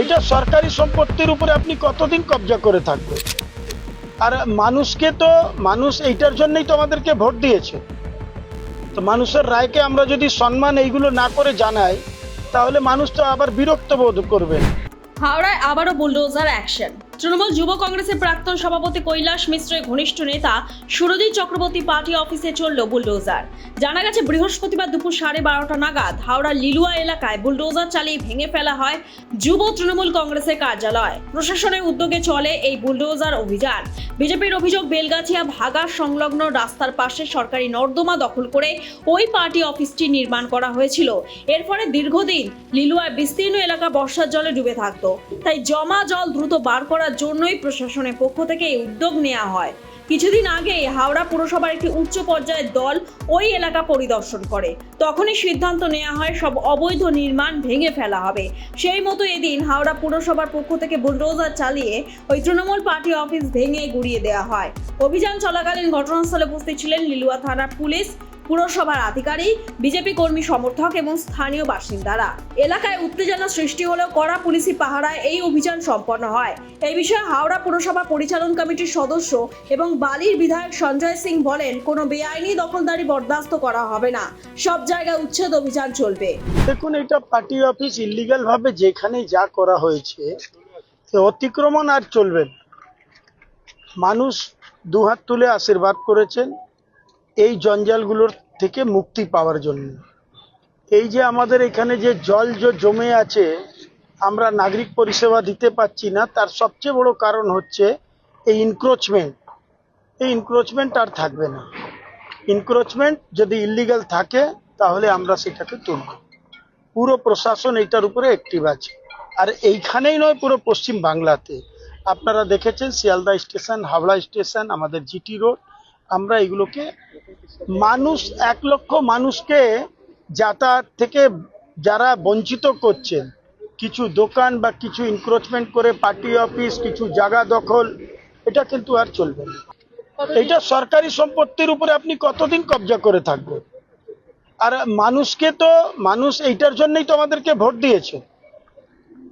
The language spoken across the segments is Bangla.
এটা সরকারি সম্পত্তির উপরে আপনি কতদিন কব্জা করে থাকবেন? আর মানুষকে তো মানুষ এইটার জন্যই তো আমাদেরকে ভোট দিয়েছে। তো মানুষের রায়কে আমরা যদি সম্মান এইগুলো না করে জানাই, তাহলে মানুষ তো আবার বিরক্ত বোধ করবে। হাওড়ায় আবারও বুলডোজার অ্যাকশন। তৃণমূল যুব কংগ্রেসের প্রাক্তন সভাপতি কৈলাস মিশ্রের ঘনিষ্ঠ নেতা সুরজিৎ চক্রবর্তী পার্টি অফিসে চলল বুলডোজার। জানা গেছে বৃহস্পতিবার দুপুর 12:30 নাগাদ হাওড়া লিলুয়া এলাকায় বুলডোজার চালিয়ে ভেঙে ফেলা হয় যুব তৃণমূল কংগ্রেসের কার্যালয়। প্রশাসনের উদ্যোগে চলে এই বুলডোজার অভিযান। বিজেপির অভিযোগ, বেলগাছিয়া ভাগার সংলগ্ন রাস্তার পাশে সরকারি নর্দমা দখল করে ওই পার্টি অফিসটি নির্মাণ করা হয়েছিল। এর ফলে দীর্ঘদিন লিলুয়ার বিস্তীর্ণ এলাকা বর্ষার জলে ডুবে থাকতো। তাই জমা জল দ্রুত বার করার জন্যই প্রশাসনের পক্ষ থেকে এই উদ্যোগ নেওয়া হয়। কিছুদিন আগে হাওড়া পুরসভার একটি উচ্চ পর্যায়ের দল ওই এলাকা পরিদর্শন করে। তখনই সিদ্ধান্ত নেওয়া হয় সব অবৈধ নির্মাণ ভেঙে ফেলা হবে। সেই মতো এদিন হাওড়া পুরসভার পক্ষ থেকে বুলডোজার চালিয়ে ওই তৃণমূল পার্টি অফিস ভেঙে গুড়িয়ে দেওয়া হয়। অভিযান চলাকালীন ঘটনাস্থলে উপস্থিত ছিলেন লিলুয়া থানার পুলিশ, পুরসভার আধিকারিক, বিজেপি কর্মী সমর্থক এবং স্থানীয় বাসিন্দারা। এলাকায় উত্তেজনা সৃষ্টি হলেও কড়া পুলিশি পাহারায় এই অভিযান সম্পন্ন হয়। এই বিষয়ে হাওড়া পুরসভা পরিচালন কমিটির সদস্য এবং বালির বিধায়ক সঞ্জয় সিং বলেন, কোনো বেআইনি দখলদারি বরদাস্ত করা হবে না। সব জায়গায় উচ্ছেদ অভিযান চলবে। দেখুন, এটা পার্টি অফিস ইলিগাল ভাবে যেখানে যা করা হয়েছে, অতিক্রমণ আর চলবে না। মানুষ দুহাত তুলে আশীর্বাদ করেছেন এই জঞ্জালগুলোর থেকে মুক্তি পাওয়ার জন্য। এই যে আমাদের এখানে যে জল জমে আছে, আমরা নাগরিক পরিষেবা দিতে পারছি না, তার সবচেয়ে বড় কারণ হচ্ছে এই ইনক্রোচমেন্ট। এই ইনক্রোচমেন্ট আর থাকবে না। ইনক্রোচমেন্ট যদি ইলিগাল থাকে তাহলে আমরা সেটাকে তুলব। পুরো প্রশাসন এইটার উপরে অ্যাক্টিভ আছে। আর এইখানেই নয়, পুরো পশ্চিম বাংলাতে আপনারা দেখেছেন শিয়ালদা স্টেশন, হাওড়া স্টেশন, আমাদের জিটি রোড, আমরা এগুলোকে মানুষ 1 লক্ষ মানুষকে যাতায়াত থেকে যারা বঞ্চিত করছেন, কিছু দোকান বা কিছু ইনক্রোচমেন্ট করে পার্টি অফিস, কিছু জায়গা দখল, এটা কিন্তু আর চলবে না। এটা সরকারি সম্পত্তির উপরে আপনি কতদিন কব্জা করে থাকবেন? আর মানুষকে তো মানুষ এইটার জন্যই তো আমাদেরকে ভোট দিয়েছে।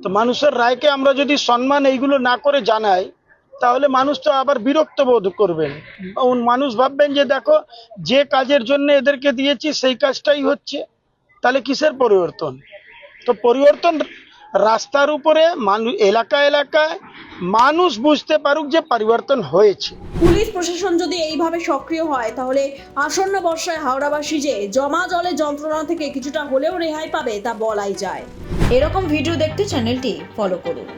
তো মানুষের রায়কে আমরা যদি সম্মান এইগুলো না করে জানাই, তাহলে মানুষ তো আবার বিরক্ত বোধ করবেন। মানুষ ভাববেন যে দেখো, যে কাজের জন্য এদেরকে দিয়েছি সেই কাজটাই হচ্ছে, তাহলে কিসের পরিবর্তন? তো পরিবর্তন রাস্তার উপরে, এলাকায় মানুষ বুঝতে পারুক যে পরিবর্তন হয়েছে। পুলিশ প্রশাসন যদি এইভাবে সক্রিয় হয়, তাহলে আসন্ন বর্ষায় হাওড়াবাসী যে জমা জলের যন্ত্রণা থেকে কিছুটা হলেও রেহাই পাবে তা বলাই যায়। এরকম ভিডিও দেখতে চ্যানেলটি ফলো করুন।